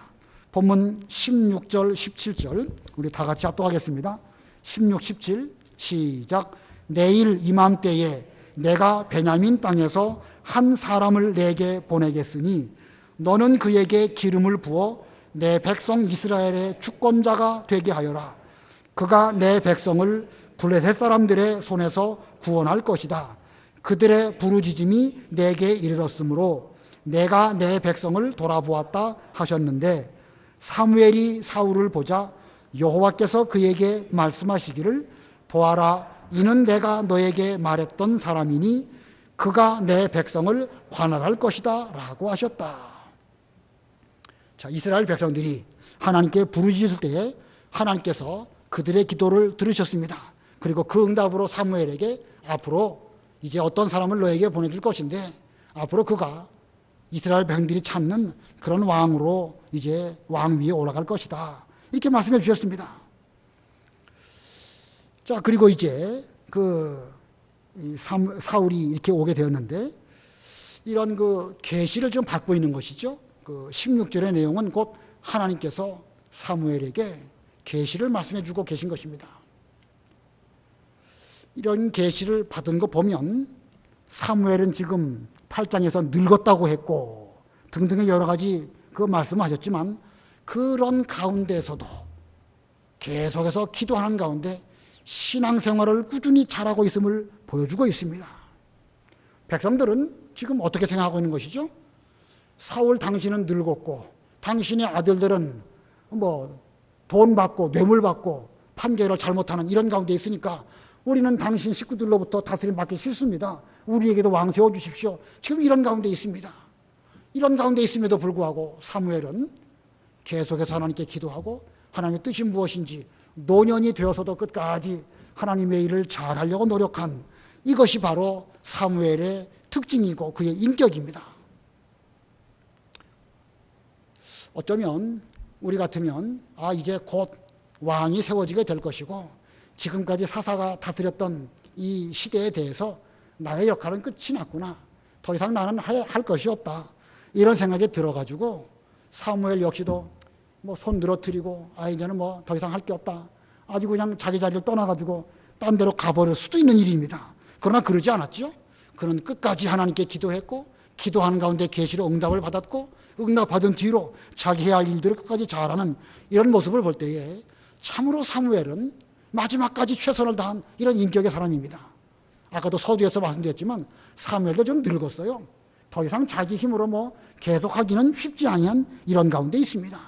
본문 16절 17절 우리 다 같이 합독하겠습니다. 16, 17 시작. 내일 이맘때에 내가 베냐민 땅에서 한 사람을 내게 보내겠으니 너는 그에게 기름을 부어 내 백성 이스라엘의 주권자가 되게 하여라. 그가 내 백성을 블레셋 사람들의 손에서 구원할 것이다. 그들의 부르짖음이 내게 이르렀으므로 내가 내 백성을 돌아보았다 하셨는데, 사무엘이 사울을 보자 여호와께서 그에게 말씀하시기를 보아라, 이는 내가 너에게 말했던 사람이니 그가 내 백성을 관할할 것이다 라고 하셨다. 자, 이스라엘 백성들이 하나님께 부르짖을 때에 하나님께서 그들의 기도를 들으셨습니다. 그리고 그 응답으로 사무엘에게 앞으로 이제 어떤 사람을 너에게 보내줄 것인데 앞으로 그가 이스라엘 백성들이 찾는 그런 왕으로 이제 왕 위에 올라갈 것이다, 이렇게 말씀해 주셨습니다. 자, 그리고 이제 사울이 이렇게 오게 되었는데 이런 그 계시를 좀 받고 있는 것이죠. 그 16절의 내용은 곧 하나님께서 사무엘에게 계시를 말씀해 주고 계신 것입니다. 이런 계시를 받은 거 보면 사무엘은 지금 8장에서 늙었다고 했고 등등의 여러 가지 그 말씀하셨지만 그런 가운데서도 계속해서 기도하는 가운데 신앙생활을 꾸준히 잘하고 있음을 보여주고 있습니다. 백성들은 지금 어떻게 생각하고 있는 것이죠? 사울 당신은 늙었고 당신의 아들들은 뭐 돈 받고 뇌물 받고 판결을 잘못하는 이런 가운데 있으니까 우리는 당신 식구들로부터 다스림 받기 싫습니다. 우리에게도 왕 세워주십시오. 지금 이런 가운데 있습니다. 이런 가운데 있음에도 불구하고 사무엘은 계속해서 하나님께 기도하고 하나님의 뜻이 무엇인지 노년이 되어서도 끝까지 하나님의 일을 잘하려고 노력한, 이것이 바로 사무엘의 특징이고 그의 인격입니다. 어쩌면 우리 같으면 이제 곧 왕이 세워지게 될 것이고 지금까지 사사가 다스렸던 이 시대에 대해서 나의 역할은 끝이 났구나, 더 이상 나는 할 것이 없다, 이런 생각이 들어가지고 사무엘 역시도 뭐 손 늘어뜨리고 이제는 뭐 더 이상 할 게 없다, 아주 그냥 자기 자리를 떠나가지고 딴 데로 가버릴 수도 있는 일입니다. 그러나 그러지 않았죠. 그는 끝까지 하나님께 기도했고 기도하는 가운데 계시로 응답을 받았고 응답받은 뒤로 자기 해야 할 일들을 끝까지 잘하는 이런 모습을 볼 때에 참으로 사무엘은 마지막까지 최선을 다한 이런 인격의 사람입니다. 아까도 서두에서 말씀드렸지만 사무엘도 좀 늙었어요. 더 이상 자기 힘으로 뭐 계속하기는 쉽지 아니한 이런 가운데 있습니다.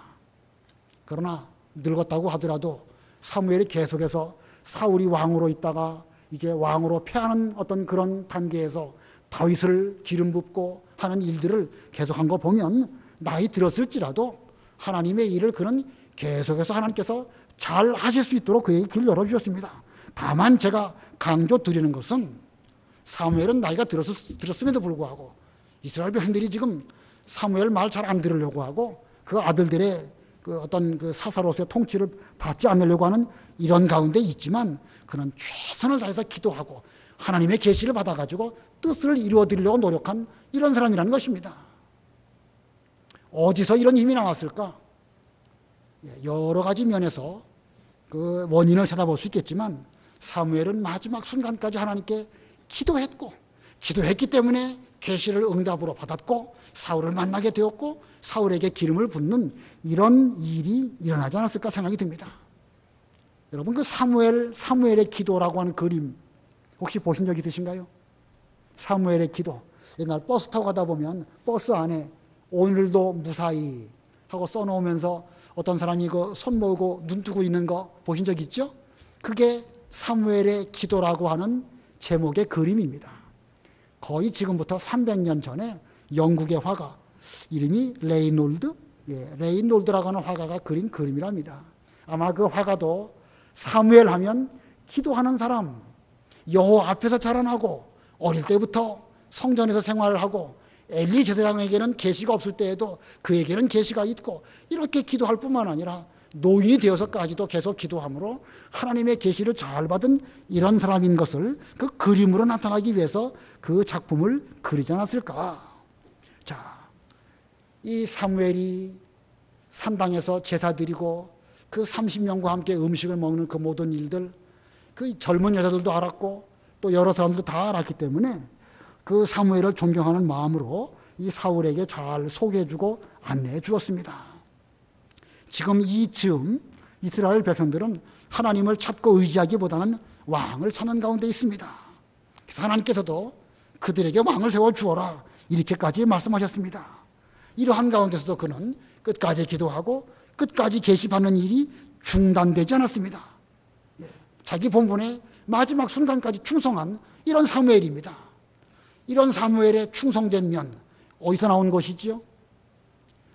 그러나 늙었다고 하더라도 사무엘이 계속해서 사울이 왕으로 있다가 이제 왕으로 패하는 어떤 그런 단계에서 다윗을 기름 붓고 하는 일들을 계속한 거 보면 나이 들었을지라도 하나님의 일을 그는 계속해서 하나님께서 잘 하실 수 있도록 그에게 길을 열어주셨습니다. 다만 제가 강조드리는 것은 사무엘은 나이가 들었음에도 불구하고 이스라엘 백성들이 지금 사무엘 말 잘 안 들으려고 하고 그 아들들의 그 어떤 그 사사로서의 통치를 받지 않으려고 하는 이런 가운데 있지만 그는 최선을 다해서 기도하고 하나님의 계시를 받아가지고 뜻을 이루어드리려고 노력한 이런 사람이라는 것입니다. 어디서 이런 힘이 나왔을까? 여러 가지 면에서 그 원인을 찾아볼 수 있겠지만 사무엘은 마지막 순간까지 하나님께 기도했기 때문에 계시를 응답으로 받았고 사울을 만나게 되었고 사울에게 기름을 붓는 이런 일이 일어나지 않았을까 생각이 듭니다. 여러분 그 사무엘의 기도라고 하는 그림 혹시 보신 적 있으신가요? 사무엘의 기도. 옛날 버스 타고 가다 보면 버스 안에 오늘도 무사히 하고 써놓으면서 어떤 사람이 그 손 모으고 눈 뜨고 있는 거 보신 적 있죠? 그게 사무엘의 기도라고 하는 제목의 그림입니다. 거의 지금부터 300년 전에 영국의 화가 이름이 레인놀드라고 하는 화가가 그린 그림이랍니다. 아마 그 화가도 사무엘 하면 기도하는 사람, 여호와 앞에서 자라나고 어릴 때부터 성전에서 생활을 하고 엘리 제사장에게는 계시가 없을 때에도 그에게는 계시가 있고 이렇게 기도할 뿐만 아니라 노인이 되어서까지도 계속 기도함으로 하나님의 계시를 잘 받은 이런 사람인 것을 그 그림으로 나타나기 위해서 그 작품을 그리지 않았을까. 자, 이 사무엘이 산당에서 제사 드리고 그 30명과 함께 음식을 먹는 그 모든 일들 그 젊은 여자들도 알았고 또 여러 사람들도 다 알았기 때문에 그 사무엘을 존경하는 마음으로 이 사울에게 잘 소개해주고 안내해 주었습니다. 지금 이쯤 이스라엘 백성들은 하나님을 찾고 의지하기보다는 왕을 찾는 가운데 있습니다. 그래서 하나님께서도 그들에게 왕을 세워 주어라 이렇게까지 말씀하셨습니다. 이러한 가운데서도 그는 끝까지 기도하고 끝까지 계시받는 일이 중단되지 않았습니다. 자기 본분의 마지막 순간까지 충성한 이런 사무엘입니다. 이런 사무엘의 충성된 면 어디서 나온 것이지요?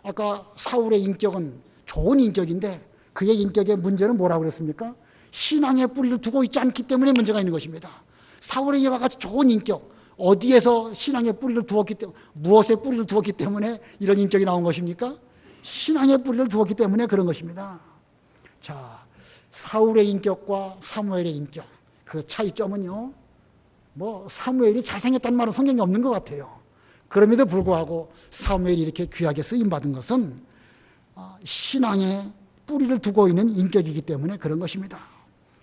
아까 사울의 인격은 좋은 인격인데 그의 인격의 문제는 뭐라고 그랬습니까? 신앙의 뿌리를 두고 있지 않기 때문에 문제가 있는 것입니다. 사울의 이와 같이 좋은 인격 어디에서 신앙의 뿌리를 두었기 때문에 무엇에 뿌리를 두었기 때문에 이런 인격이 나온 것입니까? 신앙의 뿌리를 두었기 때문에 그런 것입니다. 자, 사울의 인격과 사무엘의 인격 그 차이점은요 사무엘이 잘생겼다는 말은 성경에 없는 것 같아요. 그럼에도 불구하고 사무엘이 이렇게 귀하게 쓰임받은 것은 신앙의 뿌리를 두고 있는 인격이기 때문에 그런 것입니다.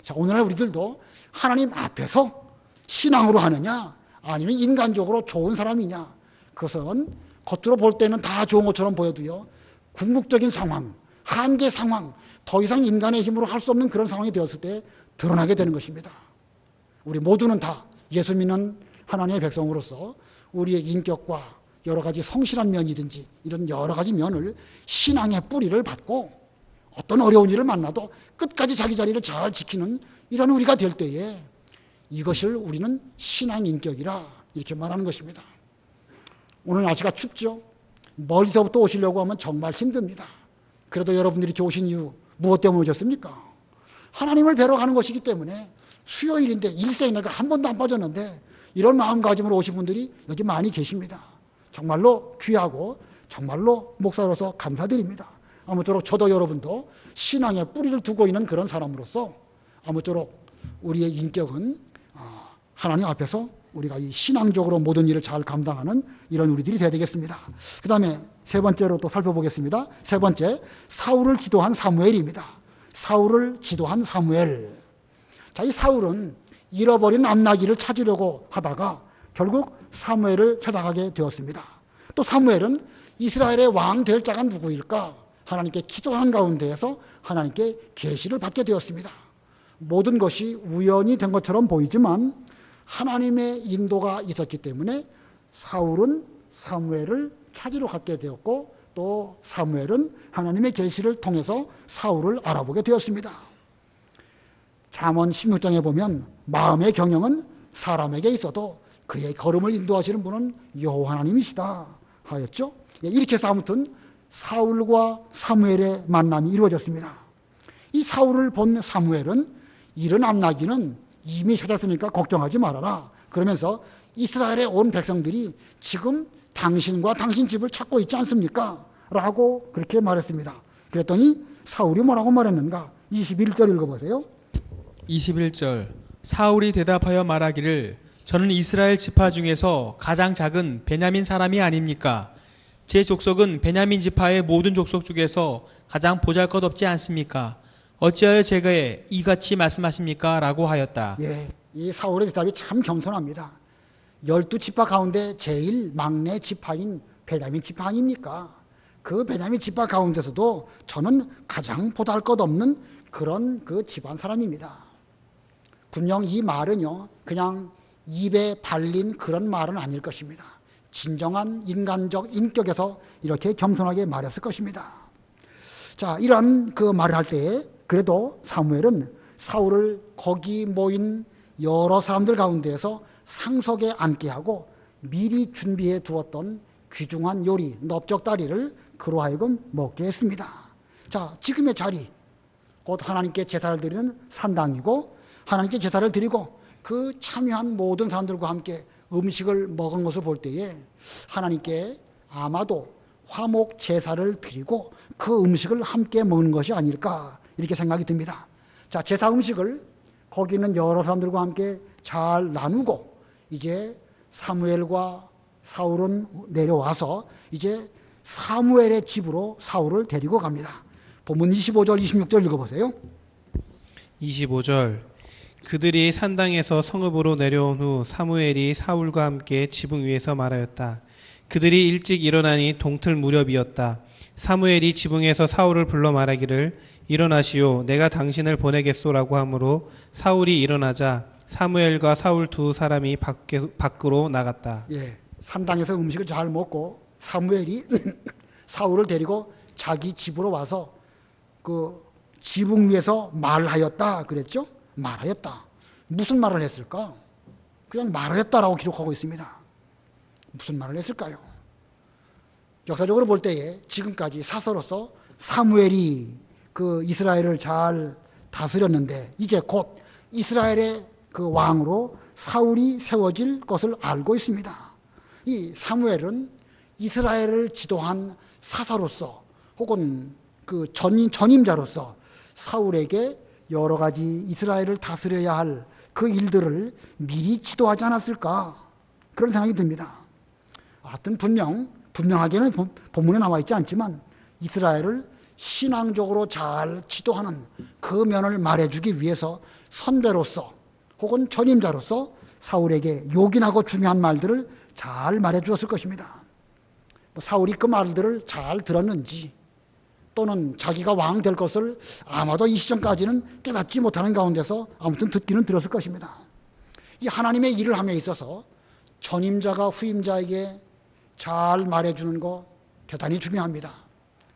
자, 오늘날 우리들도 하나님 앞에서 신앙으로 하느냐 아니면 인간적으로 좋은 사람이냐 그것은 겉으로 볼 때는 다 좋은 것처럼 보여도요 궁극적인 상황, 한계 상황 더 이상 인간의 힘으로 할 수 없는 그런 상황이 되었을 때 드러나게 되는 것입니다. 우리 모두는 다 예수 믿는 하나님의 백성으로서 우리의 인격과 여러 가지 성실한 면이든지 이런 여러 가지 면을 신앙의 뿌리를 받고 어떤 어려운 일을 만나도 끝까지 자기 자리를 잘 지키는 이런 우리가 될 때에 이것을 우리는 신앙 인격이라 이렇게 말하는 것입니다. 오늘 날씨가 춥죠? 멀리서부터 오시려고 하면 정말 힘듭니다. 그래도 여러분들이 이렇게 오신 이유 무엇 때문에 오셨습니까? 하나님을 뵈러 가는 것이기 때문에 수요일인데 일생에 내가 한 번도 안 빠졌는데 이런 마음가짐으로 오신 분들이 여기 많이 계십니다. 정말로 귀하고 정말로 목사로서 감사드립니다. 아무쪼록 저도 여러분도 신앙에 뿌리를 두고 있는 그런 사람으로서 아무쪼록 우리의 인격은 하나님 앞에서 우리가 이 신앙적으로 모든 일을 잘 감당하는 이런 우리들이 되어야 되겠습니다. 그 다음에 세 번째로 또 살펴보겠습니다. 세 번째, 사울을 지도한 사무엘입니다. 사울을 지도한 사무엘. 자, 이 사울은 잃어버린 암나기를 찾으려고 하다가 결국 사무엘을 찾아가게 되었습니다. 또 사무엘은 이스라엘의 왕 될 자가 누구일까? 하나님께 기도하는 가운데에서 하나님께 계시를 받게 되었습니다. 모든 것이 우연이 된 것처럼 보이지만 하나님의 인도가 있었기 때문에 사울은 사무엘을 찾으러 갔게 되었고 또 사무엘은 하나님의 계시를 통해서 사울을 알아보게 되었습니다. 잠언 16장에 보면 마음의 경영은 사람에게 있어도 그의 걸음을 인도하시는 분은 여호와 하나님이시다 하였죠. 이렇게 해서 아무튼 사울과 사무엘의 만남이 이루어졌습니다. 이 사울을 본 사무엘은 이른 암나기는 이미 찾았으니까 걱정하지 말아라. 그러면서 이스라엘의 온 백성들이 지금 당신과 당신 집을 찾고 있지 않습니까? 라고 그렇게 말했습니다. 그랬더니 사울이 뭐라고 말했는가? 21절 읽어보세요. 21절 사울이 대답하여 말하기를 저는 이스라엘 지파 중에서 가장 작은 베냐민 사람이 아닙니까? 제 족속은 베냐민 지파의 모든 족속 중에서 가장 보잘것없지 않습니까? 어찌하여 제가 이같이 말씀하십니까? 라고 하였다. 예, 이 사울의 대답이 참 겸손합니다. 12지파 가운데 제일 막내 지파인 베냐민 지파 아닙니까? 그 베냐민 지파 가운데서도 저는 가장 보잘것없는 그런 그 집안 사람입니다. 분명 이 말은요, 그냥 입에 발린 그런 말은 아닐 것입니다. 진정한 인간적 인격에서 이렇게 겸손하게 말했을 것입니다. 자, 이러한 그 말을 할 때에 그래도 사무엘은 사울을 거기 모인 여러 사람들 가운데에서 상석에 앉게 하고 미리 준비해 두었던 귀중한 요리, 넓적다리를 그로 하여금 먹게 했습니다. 자, 지금의 자리, 곧 하나님께 제사를 드리는 산당이고 하나님께 제사를 드리고 그 참여한 모든 사람들과 함께 음식을 먹은 것을 볼 때에 하나님께 아마도 화목 제사를 드리고 그 음식을 함께 먹는 것이 아닐까 이렇게 생각이 듭니다. 자, 제사 음식을 거기 있는 여러 사람들과 함께 잘 나누고 이제 사무엘과 사울은 내려와서 이제 사무엘의 집으로 사울을 데리고 갑니다. 본문 25절 26절 읽어보세요. 25절 그들이 산당에서 성읍으로 내려온 후 사무엘이 사울과 함께 지붕 위에서 말하였다. 그들이 일찍 일어나니 동틀 무렵이었다. 사무엘이 지붕에서 사울을 불러 말하기를 일어나시오 내가 당신을 보내겠소라고 하므로 사울이 일어나자 사무엘과 사울 두 사람이 밖으로 나갔다. 예, 산당에서 음식을 잘 먹고 사무엘이 사울을 데리고 자기 집으로 와서 그 지붕 위에서 말하였다 그랬죠? 말하였다. 무슨 말을 했을까? 그냥 말하였다라고 기록하고 있습니다. 무슨 말을 했을까요? 역사적으로 볼 때에 지금까지 사서로서 사무엘이 그 이스라엘을 잘 다스렸는데 이제 곧 이스라엘의 그 왕으로 사울이 세워질 것을 알고 있습니다. 이 사무엘은 이스라엘을 지도한 사사로서 혹은 그 전임자로서 사울에게 여러 가지 이스라엘을 다스려야 할 그 일들을 미리 지도하지 않았을까 그런 생각이 듭니다. 하여튼 분명하게는 본문에 나와 있지 않지만 이스라엘을 신앙적으로 잘 지도하는 그 면을 말해주기 위해서 선배로서 혹은 전임자로서 사울에게 요긴하고 중요한 말들을 잘 말해주었을 것입니다. 사울이 그 말들을 잘 들었는지 또는 자기가 왕 될 것을 아마도 이 시점까지는 깨닫지 못하는 가운데서 아무튼 듣기는 들었을 것입니다. 이 하나님의 일을 함에 있어서 전임자가 후임자에게 잘 말해주는 거 대단히 중요합니다.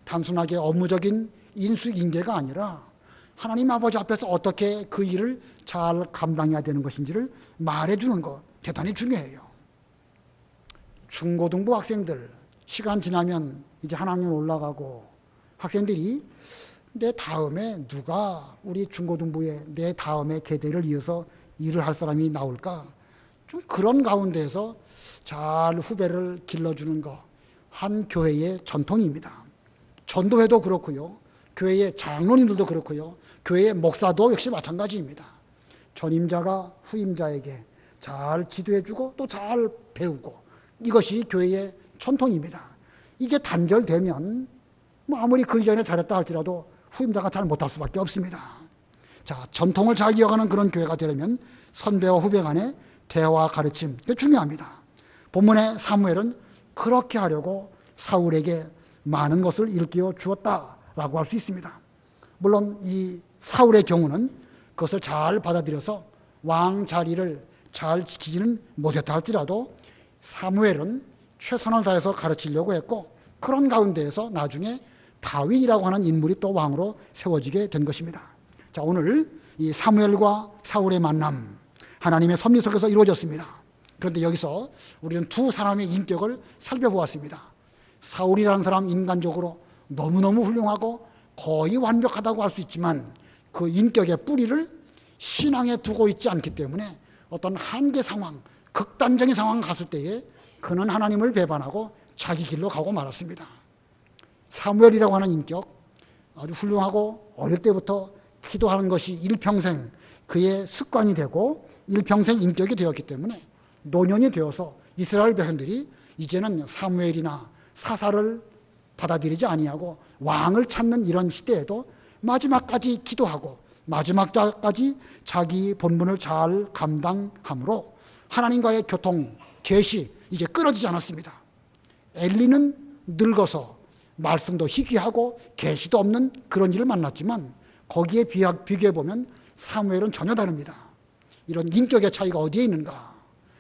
단순하게 업무적인 인수인계가 아니라 하나님 아버지 앞에서 어떻게 그 일을 잘 감당해야 되는 것인지를 말해주는 거 대단히 중요해요. 중고등부 학생들 시간 지나면 이제 한 학년 올라가고 학생들이 내 다음에 누가 우리 중고등부에 내 다음에 계대를 이어서 일을 할 사람이 나올까? 좀 그런 가운데에서 잘 후배를 길러주는 거 한 교회의 전통입니다. 전도회도 그렇고요. 교회의 장로님들도 그렇고요. 교회의 목사도 역시 마찬가지입니다. 전임자가 후임자에게 잘 지도해주고 또 잘 배우고 이것이 교회의 전통입니다. 이게 단절되면 아무리 그 이전에 잘했다 할지라도 후임자가 잘 못할 수밖에 없습니다. 자, 전통을 잘 이어가는 그런 교회가 되려면 선배와 후배 간의 대화 가르침, 그게 중요합니다. 본문의 사무엘은 그렇게 하려고 사울에게 많은 것을 일깨워 주었다라고 할 수 있습니다. 물론 이 사울의 경우는 그것을 잘 받아들여서 왕 자리를 잘 지키지는 못했다 할지라도 사무엘은 최선을 다해서 가르치려고 했고 그런 가운데에서 나중에 다윗이라고 하는 인물이 또 왕으로 세워지게 된 것입니다. 자, 오늘 이 사무엘과 사울의 만남, 하나님의 섭리 속에서 이루어졌습니다. 그런데 여기서 우리는 두 사람의 인격을 살펴보았습니다. 사울이라는 사람 인간적으로 너무너무 훌륭하고 거의 완벽하다고 할 수 있지만 그 인격의 뿌리를 신앙에 두고 있지 않기 때문에 어떤 한계 상황, 극단적인 상황 갔을 때에 그는 하나님을 배반하고 자기 길로 가고 말았습니다. 사무엘이라고 하는 인격, 아주 훌륭하고 어릴 때부터 기도하는 것이 일평생 그의 습관이 되고 일평생 인격이 되었기 때문에 노년이 되어서 이스라엘 백성들이 이제는 사무엘이나 사사를 받아들이지 아니하고 왕을 찾는 이런 시대에도 마지막까지 기도하고 마지막까지 자기 본분을 잘 감당함으로 하나님과의 교통, 계시 이제 끊어지지 않았습니다. 엘리는 늙어서 말씀도 희귀하고 계시도 없는 그런 일을 만났지만 거기에 비교해보면 사무엘은 전혀 다릅니다. 이런 인격의 차이가 어디에 있는가?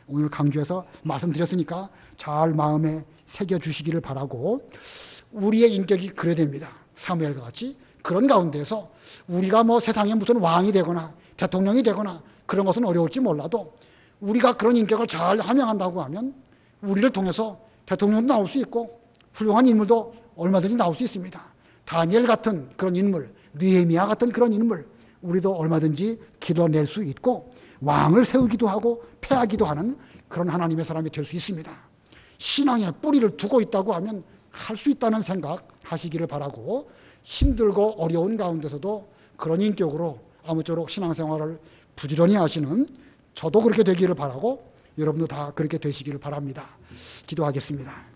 오늘 강조해서 말씀드렸으니까 잘 마음에 새겨주시기를 바라고, 우리의 인격이 그래야 됩니다. 사무엘과 같이. 그런 가운데서 우리가 뭐 세상에 무슨 왕이 되거나 대통령이 되거나 그런 것은 어려울지 몰라도 우리가 그런 인격을 잘 함양한다고 하면 우리를 통해서 대통령도 나올 수 있고 훌륭한 인물도 얼마든지 나올 수 있습니다. 다니엘 같은 그런 인물, 느헤미야 같은 그런 인물, 우리도 얼마든지 길러낼 수 있고 왕을 세우기도 하고 패하기도 하는 그런 하나님의 사람이 될 수 있습니다. 신앙에 뿌리를 두고 있다고 하면 할 수 있다는 생각 하시기를 바라고, 힘들고 어려운 가운데서도 그런 인격으로 아무쪼록 신앙생활을 부지런히 하시는 저도 그렇게 되기를 바라고 여러분도 다 그렇게 되시기를 바랍니다. 기도하겠습니다.